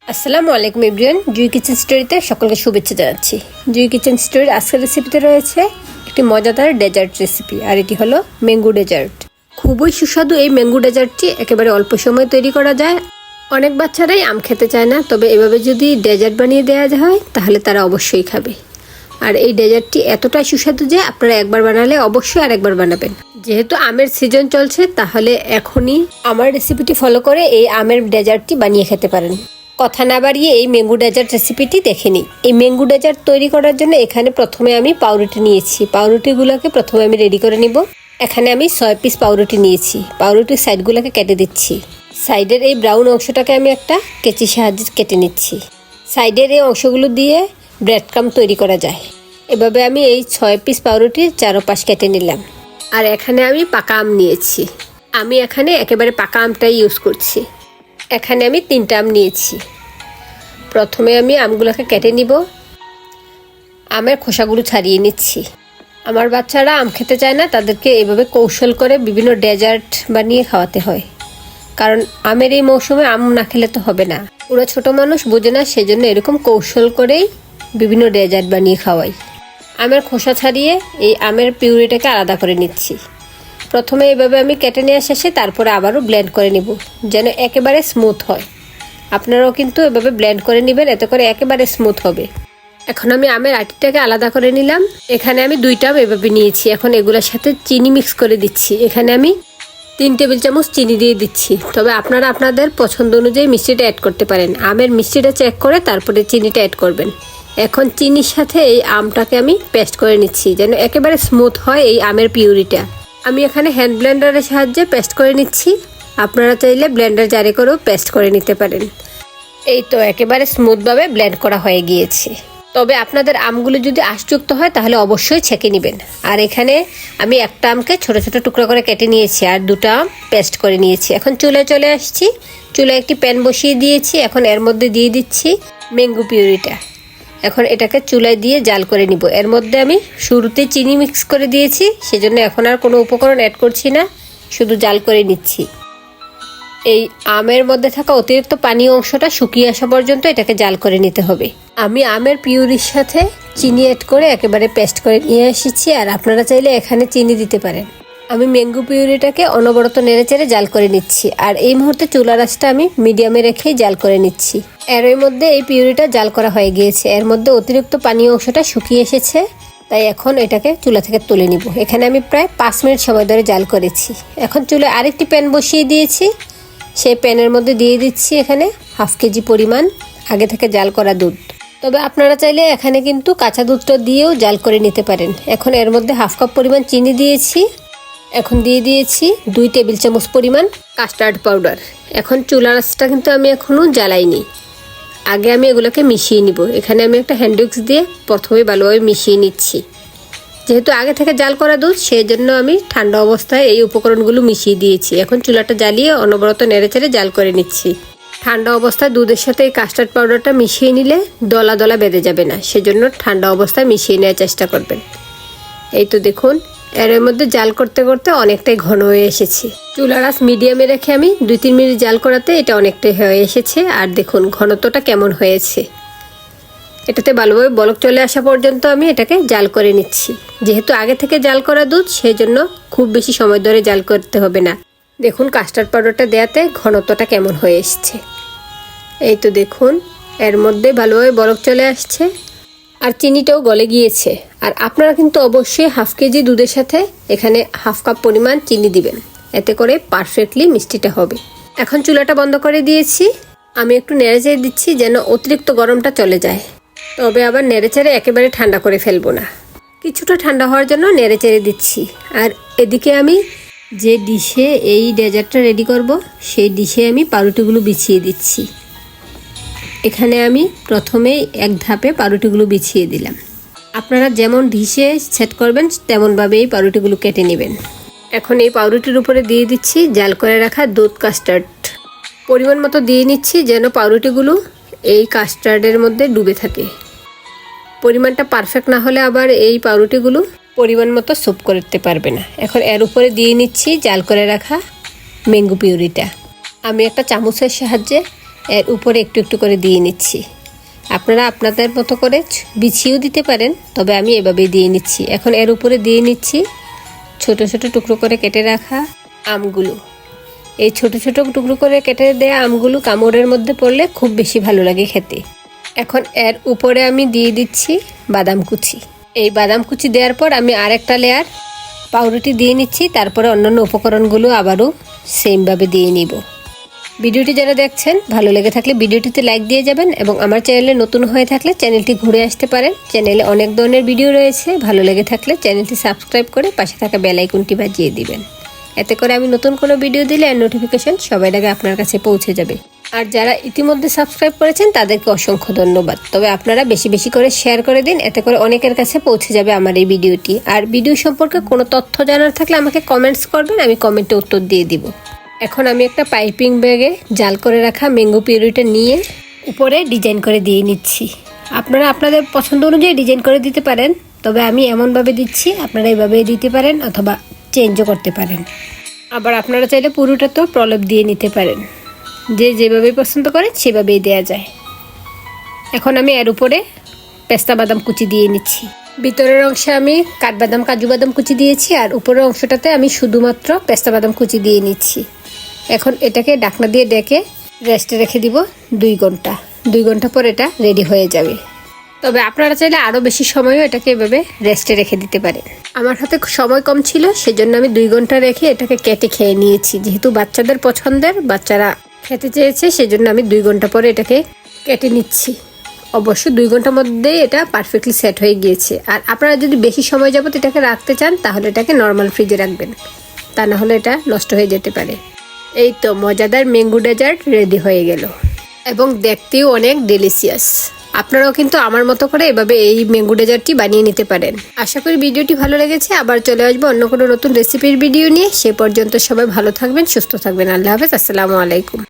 আসসালামু আলাইকুম এভরিওয়ান, জুই কিচেন স্টোরিতে সকলকে শুভেচ্ছা জানাচ্ছি। জুই কিচেন স্টোরির আজকের রেসিপিতে রয়েছে একটি মজাদার ডেজার্ট রেসিপি, আর এটি হলো ম্যাঙ্গো ডেজার্ট। খুবই সুস্বাদু এই ম্যাঙ্গো ডেজার্টটি একেবারে অল্প সময়ে তৈরি করা যায়। অনেক বাচ্চারাই আম খেতে চায় না, তবে এভাবে যদি ডেজার্ট বানিয়ে দেওয়া হয় তাহলে তারা অবশ্যই খাবে। আর এই ডেজার্টটি এতটাই সুস্বাদু যে আপনারা একবার বানালে অবশ্যই আরেকবার বানাবেন। যেহেতু আমের সিজন চলছে, তাহলে এখনই আমার রেসিপিটি ফলো করে এই আমের ডেজার্টটি বানিয়ে খেতে পারেন। কথা না বাড়িয়ে এই ম্যাঙ্গো ডেজার্ট রেসিপিটি দেখে নিই। এই ম্যাঙ্গো ডেজার্ট তৈরি করার জন্য এখানে প্রথমে আমি পাউরুটি নিয়েছি। পাউরুটিগুলোকে প্রথমে আমি রেডি করে নিব। এখানে আমি 6 পিস পাউরুটি নিয়েছি। পাউরুটির সাইডগুলোকে কেটে দিচ্ছি। সাইডের এই ব্রাউন অংশটাকে আমি একটা কেচির সাহায্যে কেটে নিচ্ছি। সাইডের এই অংশগুলো দিয়ে ব্রেড ক্রাম্ব তৈরি করা যায়। এভাবে আমি এই 6 পিস পাউরুটির চারপাশ কেটে নিলাম। আর এখানে আমি পাকা আম নিয়েছি। আমি এখানে একেবারে পাকা আমটাই ইউজ করছি। এখানে আমি 3টা আম নিয়েছি। প্রথমে আমি আমগুলোকে কেটে নিব। আমের খোসাগুলো ছাড়িয়ে নিচ্ছি। আমার বাচ্চারা আম খেতে চায় না, তাদেরকে এভাবে কৌশল করে বিভিন্ন ডেজার্ট বানিয়ে খাওয়াতে হয়। কারণ আমের এই মৌসুমে আম না খেলে তো হবে না। ওরা ছোট মানুষ বোঝে না, সেজন্য এরকম কৌশল করেই বিভিন্ন ডেজার্ট বানিয়ে খাওয়াই। আমের খোসা ছাড়িয়ে এই আমের পিউরিটাকে আলাদা করে নিচ্ছি। প্রথমে এভাবে আমি কেটে নেওয়া শেষে তারপরে আবারও ব্লেন্ড করে নিব, যেন একেবারে স্মুথ হয়। আপনারাও কিন্তু এভাবে ব্লেন্ড করে নেবেন, এতে করে একেবারে স্মুথ হবে। এখন আমি আমের আটিটাকে আলাদা করে নিলাম। এখানে আমি 2টা আম এভাবে নিয়েছি। এখন এগুলোর সাথে চিনি মিক্স করে দিচ্ছি। এখানে আমি 3 টেবিল চামচ চিনি দিয়ে দিচ্ছি। তবে আপনারা আপনাদের পছন্দ অনুযায়ী মিষ্টিটা অ্যাড করতে পারেন। আমের মিষ্টিটা চেক করে তারপরে চিনিটা অ্যাড করবেন। এখন চিনির সাথে এই আমটাকে আমি পেস্ট করে নিচ্ছি, যেন একেবারে স্মুথ হয় এই আমের পিউরিটা। আমি এখানে হ্যান্ড ব্লেন্ডারের সাহায্যে পেস্ট করে নিচ্ছি। আপনারা চাইলে ব্লেন্ডার জারে করেও পেস্ট করে নিতে পারেন। এই তো একেবারে স্মুথভাবে ব্লেন্ড করা হয়ে গিয়েছে। তবে আপনাদের আমগুলো যদি আঁশযুক্ত হয় তাহলে অবশ্যই ছেঁকে নেবেন। আর এখানে আমি একটা আমকে ছোট ছোট টুকরো করে কেটে নিয়েছি, আর 2টা আম পেস্ট করে নিয়েছি। এখন চুলায় চলে আসছি। চুলায় একটি প্যান বসিয়ে দিয়েছি। এখন এর মধ্যে দিয়ে দিচ্ছি ম্যাঙ্গো পিউরিটা। এখন এটাকে চুলায় দিয়ে জাল করে নিব। এর মধ্যে আমি শুরুতে চিনি মিক্স করে দিয়েছি, সেজন্য এখন আর কোনো উপকরণ অ্যাড করছি না, শুধু জাল করে নিচ্ছি। এই আমের মধ্যে থাকা অতিরিক্ত পানি অংশটা শুকিয়ে আসা পর্যন্ত এটাকে জাল করে নিতে হবে। আমি আমের পিউরির সাথে চিনি অ্যাড করে একেবারে পেস্ট করে নিয়ে এসেছি, আর আপনারা চাইলে এখানে চিনি দিতে পারেন। আমি ম্যাঙ্গো পিউরিটাকে অনবরত নেড়েচেড়ে জাল করে নিচ্ছি। আর এই মুহূর্তে চুলার আঁচটা আমি মিডিয়ামে রেখেই জাল করে নিচ্ছি। এর মধ্যে এই পিউরিটা জাল করা হয়ে গিয়েছে। এর মধ্যে অতিরিক্ত পানি অংশটা শুকিয়ে এসেছে, তাই এখন এটাকে চুলা থেকে তুলে নিব। এখানে আমি প্রায় 5 মিনিট সময় ধরে জাল করেছি। এখন চুলায় আরেকটি প্যান বসিয়ে দিয়েছি। সেই প্যানের মধ্যে দিয়ে দিচ্ছি এখানে 1/2 কেজি পরিমাণ আগে থেকে জাল করা দুধ। তবে আপনারা চাইলে এখানে কিন্তু কাঁচা দুধটা দিয়েও জাল করে নিতে পারেন। এখন এর মধ্যে 1/2 কাপ পরিমাণ চিনি দিয়েছি। এখন দিয়ে দিয়েছি 2 টেবিল চামচ পরিমাণ কাস্টার্ড পাউডার। এখন চুলার আঁচটা কিন্তু আমি এখনও জ্বালাইনি। আগে আমি এগুলোকে মিশিয়ে নিব। এখানে আমি একটা হ্যান্ড উইক্স দিয়ে প্রথমে ভালোভাবে মিশিয়ে নিচ্ছি। যেহেতু আগে থেকে জাল করা দুধ, সেই জন্য আমি ঠান্ডা অবস্থায় এই উপকরণগুলো মিশিয়ে দিয়েছি। এখন চুলাটা জ্বালিয়ে অনবরত নেড়েচেড়ে জাল করে নিচ্ছি। ঠান্ডা অবস্থায় দুধের সাথে এই কাস্টার্ড পাউডারটা মিশিয়ে নিলে দলা দলা বেঁধে যাবে না, সেজন্য ঠান্ডা অবস্থায় মিশিয়ে নেওয়ার চেষ্টা করবেন। এই তো দেখুন, এর মধ্যে জাল করতে করতে অনেকটাই ঘন হয়ে এসেছে। চুলার আঁচ মিডিয়ামে রেখে আমি 2-3 মিনিট জাল করাতে এটা অনেকটাই হয়ে এসেছে। আর দেখুন ঘনত্বটা কেমন হয়েছে। এটাতে ভালোভাবে বলক চলে আসা পর্যন্ত আমি এটাকে জাল করে নিচ্ছি। যেহেতু আগে থেকে জাল করা দুধ, সেই জন্য খুব বেশি সময় ধরে জাল করতে হবে না। দেখুন কাস্টার্ড পাউডারটা দেওয়াতে ঘনত্বটা কেমন হয়ে এসছে। এই তো দেখুন এর মধ্যে ভালোভাবে বলক চলে আসছে, আর চিনিটাও গলে গিয়েছে। আর আপনারা কিন্তু অবশ্যই 1/2 কেজি দুধের সাথে এখানে 1/2 কাপ পরিমাণ চিনি দিবেন, এতে করে পারফেক্টলি মিষ্টিটা হবে। এখন চুলাটা বন্ধ করে দিয়েছি। আমি একটু নেড়েচেড়ে দিচ্ছি যেন অতিরিক্ত গরমটা চলে যায়। তবে আবার নেড়েচেড়ে একেবারে ঠান্ডা করে ফেলবো না, কিছুটা ঠান্ডা হওয়ার জন্য নেড়েচেড়ে দিচ্ছি। আর এদিকে আমি যে ডিশে এই ডেজার্টটা রেডি করব, সেই ডিশে আমি পাউরুটিগুলো বিছিয়ে দিচ্ছি। এখানে আমি প্রথমে এক ধাপে পাউরুটিগুলো বিছিয়ে দিলাম। আপনারা যেমন ডিশে সেট করবেন তেমনভাবেই পাউরুটিগুলো কেটে নেবেন। এখন এই পাউরুটির উপরে দিয়ে দিচ্ছি জাল করে রাখা দুধ কাস্টার্ড। পরিমাণ মতো দিয়ে নিচ্ছি, যেন পাউরুটিগুলো এই কাস্টার্ডের মধ্যে ডুবে থাকে। পরিমাণটা পারফেক্ট না হলে আবার এই পাউরুটিগুলো পরিমাণ মতো স্যুপ করতে পারবে না। এখন এর উপরে দিয়ে নিচ্ছি জাল করে রাখা ম্যাঙ্গো পিউরিটা। আমি একটা চামচের সাহায্যে এর উপরে একটু একটু করে দিয়ে নিচ্ছি। আপনারা আপনাদের মতো করে বিছিয়েও দিতে পারেন, তবে আমি এভাবেই দিয়ে নিচ্ছি। এখন এর উপরে দিয়ে নিচ্ছি ছোট ছোট টুকরো করে কেটে রাখা আমগুলো। এই ছোট ছোট টুকরো করে কেটে দেওয়া আমগুলো কামড়ের মধ্যে পড়লে খুব বেশি ভালো লাগে খেতে। এখন এর উপরে আমি দিয়ে দিচ্ছি বাদাম কুচি। এই বাদাম কুচি দেওয়ার পর আমি আরেকটা লেয়ার পাউরুটি দিয়ে নিচ্ছি। তারপরে অন্যান্য উপকরণগুলো আবারও সেমভাবে দিয়ে নিব। ভিডিওটি যারা দেখছেন ভালো লেগে থাকলে ভিডিওটিতে লাইক দিয়ে যাবেন এবং আমার চ্যানেলে নতুন হয়ে থাকলে চ্যানেলটি ঘুরে আসতে পারেন। চ্যানেলে অনেক ধরনের ভিডিও রয়েছে, ভালো লেগে থাকলে চ্যানেলটি সাবস্ক্রাইব করে পাশে থাকা বেল আইকনটি বাজিয়ে দিবেন। এতে করে আমি নতুন কোনো ভিডিও দিলে এর নোটিফিকেশন সবার আগে আপনার কাছে পৌঁছে যাবে। আর যারা ইতিমধ্যে সাবস্ক্রাইব করেছেন তাদেরকে অসংখ্য ধন্যবাদ। তবে আপনারা বেশি বেশি করে শেয়ার করে দিন, এতে করে অনেকের কাছে পৌঁছে যাবে আমার এই ভিডিওটি। আর ভিডিও সম্পর্কে কোনো তথ্য জানার থাকলে আমাকে কমেন্টস করবেন, আমি কমেন্টে উত্তর দিয়ে দিব। এখন আমি একটা পাইপিং ব্যাগে জাল করে রাখা ম্যাঙ্গো পিউরিটা নিয়ে উপরে ডিজাইন করে দিয়ে নিচ্ছি। আপনারা আপনাদের পছন্দ অনুযায়ী ডিজাইন করে দিতে পারেন, তবে আমি এমনভাবে দিচ্ছি, আপনারা এইভাবে দিতে পারেন অথবা চেঞ্জও করতে পারেন। আবার আপনারা চাইলে পুরোটা তো প্রলেপ দিয়ে নিতে পারেন, যে যেভাবে পছন্দ করেন সেভাবেই দেয়া যায়। এখন আমি এর উপরে পেস্তা বাদাম কুচি দিয়ে নিচ্ছি। ভিতরের অংশে আমি কাঠবাদাম কাজু বাদাম কুচি দিয়েছি, আর উপরের অংশটাতে আমি শুধুমাত্র পেস্তা বাদাম কুচি দিয়ে নিচ্ছি। এখন এটাকে ঢাকনা দিয়ে ডেকে রেস্টে রেখে দিব 2 ঘন্টা। 2 ঘন্টা পর এটা রেডি হয়ে যাবে। তবে আপনারা চাইলে আরও বেশি সময়ও এটাকে এভাবে রেস্টে রেখে দিতে পারেন। আমার হাতে সময় কম ছিল, সেজন্য আমি 2 ঘন্টা রেখে এটাকে কেটে খেয়ে নিয়েছি। যেহেতু বাচ্চাদের পছন্দের, বাচ্চারা খেতে চেয়েছে, সেজন্য আমি 2 ঘন্টা পরে এটাকে কেটে নিচ্ছি। অবশ্য 2 ঘন্টার মধ্যেই এটা পারফেক্টলি সেট হয়ে গিয়েছে। আর আপনারা যদি বেশি সময় যাবত এটাকে রাখতে চান তাহলে এটাকে নর্মাল ফ্রিজে রাখবেন, তা না হলে এটা নষ্ট হয়ে যেতে পারে। এই তো মজাদার ম্যাঙ্গো ডেজার্ট রেডি হয়ে গেল এবং দেখতেও অনেক ডেলিশিয়াস। আপনারাও কিন্তু আমার মতো করে এভাবে এই ম্যাঙ্গো ডেজার্টটি বানিয়ে নিতে পারেন। আশা করি ভিডিওটি ভালো লেগেছে। আবার চলে আসবো অন্য কোনো নতুন রেসিপির ভিডিও নিয়ে। সে পর্যন্ত সবাই ভালো থাকবেন, সুস্থ থাকবেন। আল্লাহ হাফেজ, আসসালামু আলাইকুম।